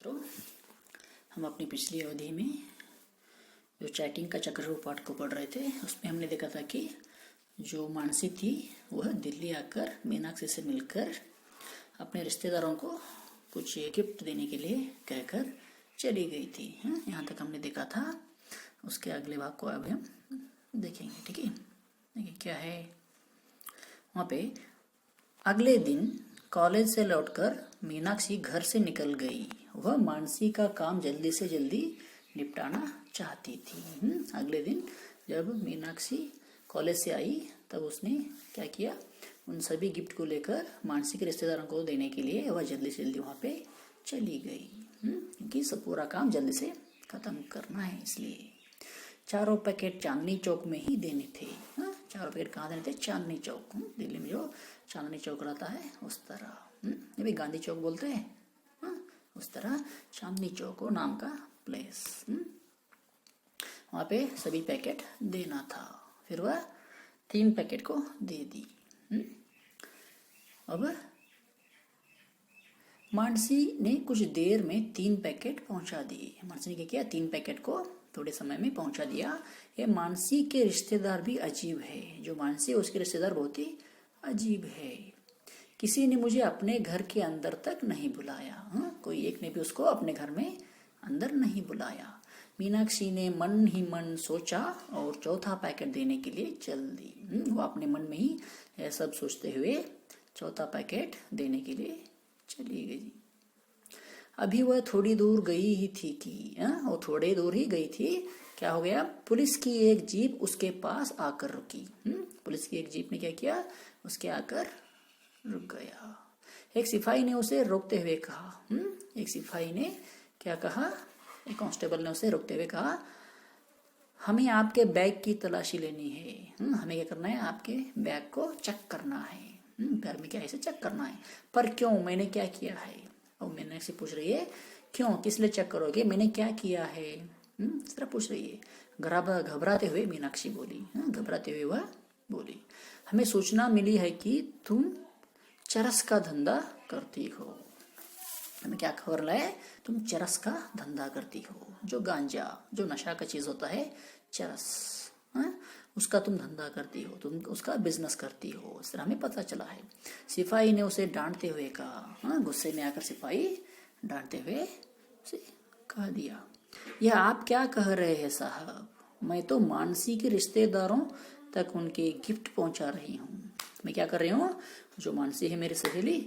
तो हम अपनी पिछली अवधि में जो चैटिंग का चक्रव्यूह पाठ को पढ़ रहे थे उसमें हमने देखा था कि जो मानसी थी वह दिल्ली आकर मीनाक्षी से मिलकर अपने रिश्तेदारों को कुछ गिफ्ट देने के लिए कहकर चली गई थी। यहाँ तक हमने देखा था। उसके अगले भाग को अब हम देखेंगे। ठीक है, देखिए क्या है वहाँ पे। अगले दिन कॉलेज से लौटकर मीनाक्षी घर से निकल गई। वह मानसी का काम जल्दी से जल्दी निपटाना चाहती थी। अगले दिन जब मीनाक्षी कॉलेज से आई तब उसने क्या किया, उन सभी गिफ्ट को लेकर मानसी के रिश्तेदारों को देने के लिए वह जल्दी से जल्दी वहाँ पे चली गई, क्योंकि सब पूरा काम जल्दी से ख़त्म करना है। इसलिए 4 पैकेट चांदनी चौक में ही देने थे। 4 पैकेट कहाँ देने थे? चांदनी चौक। दिल्ली में जो चांदनी चौक रहता है उस तरह, ये भी गांधी चौक बोलते हैं, उस तरह चांदनी चौक वो नाम का प्लेस। वहाँ पे सभी पैकेट देना था। फिर वह 3 पैकेट को दे दी। अब मानसी ने कुछ देर में 3 पैकेट पहुंचा दिए। मानसी ने क्या किया, 3 पैकेट को थोड़े समय में पहुंचा दिया। ये मानसी के रिश्तेदार भी अजीब है। जो मानसी है उसके रिश्तेदार बहुत ही अजीब है। किसी ने मुझे अपने घर के अंदर तक नहीं बुलाया। कोई एक ने भी उसको अपने घर में अंदर नहीं बुलाया। मीनाक्षी ने मन ही मन सोचा और चौथा पैकेट देने के लिए चल दी। वो अपने मन में ही यह सब सोचते हुए चौथा पैकेट देने के लिए चली गई। अभी वह थोड़ी दूर गई ही थी कि वो थोड़े दूर ही गई थी, क्या हो गया, पुलिस की एक जीप उसके पास आकर रुकी। पुलिस की एक जीप ने क्या किया, उसके आकर रुक गया। एक सिपाही ने उसे रोकते हुए कहा, एक सिपाही ने क्या कहा, एक कांस्टेबल ने उसे रोकते हुए कहा, हमें आपके बैग की तलाशी लेनी है। हमें क्या करना है, आपके बैग को चेक करना है। घर में क्या ऐसे चेक करना है, पर क्यों, मैंने क्या किया है? और मीनाक्षी पूछ रही है, क्यों, किस लिए चेक करोगे, मैंने क्या किया है? इस तरह पूछ रही है। घबराते हुए मीनाक्षी बोली, घबराते हुए वह बोली, हमें सूचना मिली है कि तुम चरस का धंधा करती हो। हमें क्या खबर लाए, तुम चरस का धंधा करती हो। जो गांजा, जो नशा का चीज होता है चरस, उसका तुम धंधा करती हो, तुम उसका बिजनेस करती हो, इस तरह हमें पता चला है। सिपाही ने उसे डांटते हुए कहा, गुस्से में आकर सिपाही डांटते हुए उसे कह दिया, यह आप क्या कह रहे हैं साहब, मैं तो मानसी के रिश्तेदारों तक उनके गिफ्ट पहुंचा रही हूँ। मैं क्या कर रही हूँ, जो मानसी है मेरी सहेली,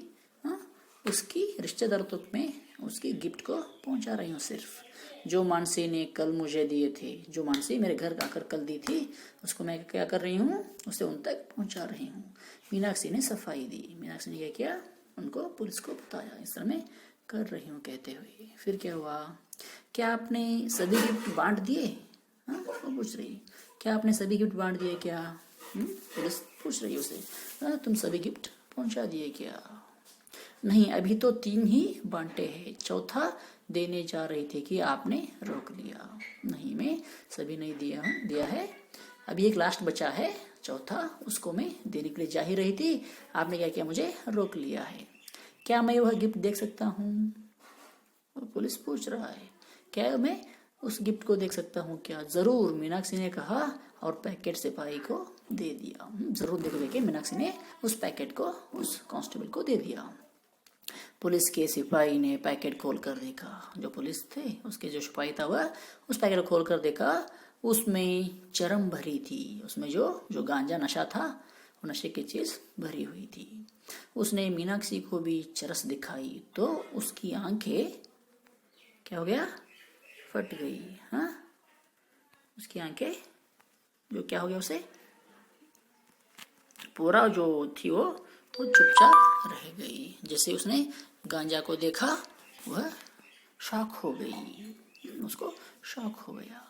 उसकी रिश्तेदार तक में उसकी गिफ्ट को पहुंचा रही हूँ। सिर्फ जो मानसी ने कल मुझे दिए थे, जो मानसी मेरे घर आकर कल दी थी, उसको मैं क्या कर रही हूँ, उसे उन तक पहुंचा रही हूँ। मीनाक्षी ने सफाई दी। मीनाक्षी ने क्या किया, उनको पुलिस को बताया, इस तरह मैं कर रही हूँ कहते हुए। फिर क्या हुआ, क्या आपने सभी गिफ्ट बांट दिए? वो पूछ रही, क्या आपने सभी गिफ्ट बांट दिए क्या? पुलिस पूछ रही उसे, तुम सभी गिफ्ट पहुंचा दिए क्या? नहीं, अभी तो 3 ही बांटे हैं, चौथा देने जा रही थी कि आपने रोक लिया। नहीं, मैं सभी नहीं दिया है, अभी एक लास्ट बचा है चौथा, उसको मैं देने के लिए जा ही रही थी, आपने क्या किया, मुझे रोक लिया है। क्या मैं वह गिफ्ट देख सकता हूँ? पुलिस पूछ रहा है, क्या मैं उस गिफ्ट को देख सकता हूँ क्या? जरूर, मीनाक्षी ने कहा और पैकेट सिपाही को दे दिया। जरूर देखो, देखिए मीनाक्षी ने उस पैकेट को उस कांस्टेबल को दे दिया। पुलिस के सिपाही ने पैकेट खोल कर देखा। जो पुलिस थे उसके जो सिपाही था वह उस पैकेट को खोल कर देखा, उसमें चरम भरी थी। उसमें जो गांजा नशा था वो नशे की चीज भरी हुई थी। उसने मीनाक्षी को भी चरस दिखाई तो उसकी आंखें क्या हो गया, फट गई। उसकी आंखें जो क्या हो गया, उसे पूरा जो थी वो चुपचाप रह गई। जैसे उसने गांजा को देखा वह शॉक हो गई, उसको शॉक हो गया,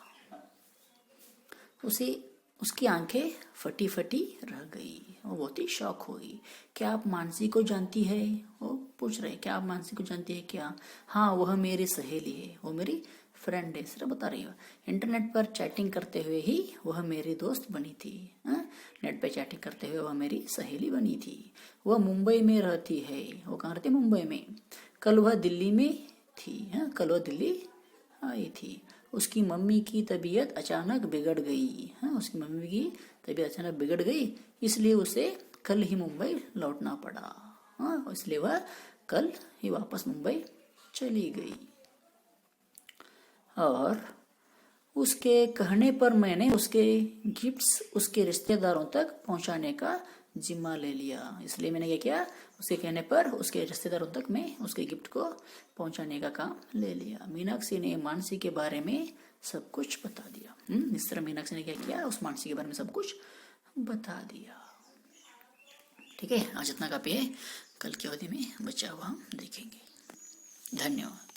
उसकी आंखें फटी फटी रह गई, वो बहुत ही शॉक हो गई। क्या आप मानसी को जानती है? वो पूछ रहे, क्या आप मानसी को जानती है क्या? हाँ, वह मेरी सहेली है, वो मेरी फ्रेंड है, सिर्फ बता रही हो। इंटरनेट पर चैटिंग करते हुए ही वह मेरी दोस्त बनी थी। नेट पे चैटिंग करते हुए वह मेरी सहेली बनी थी। वह मुंबई में रहती है। वो कहाँ रहती है? मुंबई में। कल वह दिल्ली में थी। कल वो दिल्ली आई थी। उसकी मम्मी की तबीयत अचानक बिगड़ गई। उसकी मम्मी की तबीयत अचानक बिगड़ गई, इसलिए उसे कल ही मुंबई लौटना पड़ा। इसलिए वह कल ही वापस मुंबई चली गई। और उसके कहने पर मैंने उसके गिफ्ट्स उसके रिश्तेदारों तक पहुंचाने का जिम्मा ले लिया। इसलिए मैंने क्या किया, उसके कहने पर उसके रिश्तेदारों तक मैं उसके गिफ्ट को पहुंचाने का काम ले लिया। मीनाक्षी ने मानसी के बारे में सब कुछ बता दिया। इस तरह मीनाक्षी ने क्या किया, उस मानसी के बारे में सब कुछ बता दिया। ठीक है, आज इतना काफी है। कल की अवधि में बचा हुआ हम देखेंगे। धन्यवाद।